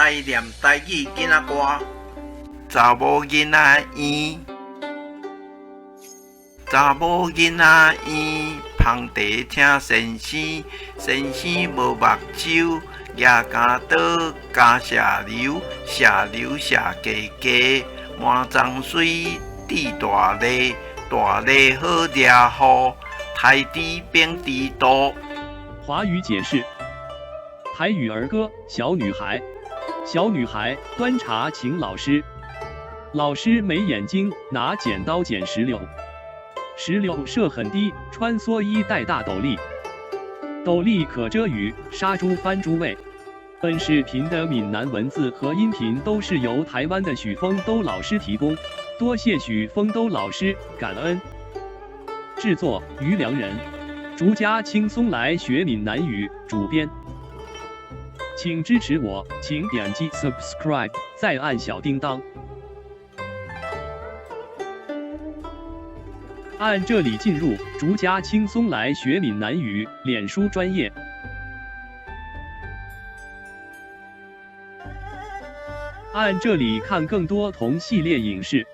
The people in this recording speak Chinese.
来念台语囡仔歌。查某囡仔圆，查某囡仔圆，芳茶请先生，先生无目睭，举竿刀加射流，射流射家家，满江水滴大泪，大泪好惹雨，台地变地多。华语解释：台语儿歌《小女孩》。小女孩端茶请老师，老师没眼睛，拿剪刀剪石榴。石榴射很低，穿蓑衣戴大斗笠，斗笠可遮雨，杀猪翻猪胃。本视频的闽南文字和音频都是由台湾的许丰都老师提供，多谢许丰都老师，感恩。制作：于良人，竹家轻松来学闽南语，主编。请支持我，请点击 subscribe， 再按小叮当。按这里进入竹家轻松来学闽南语脸书专页。按这里看更多同系列影视。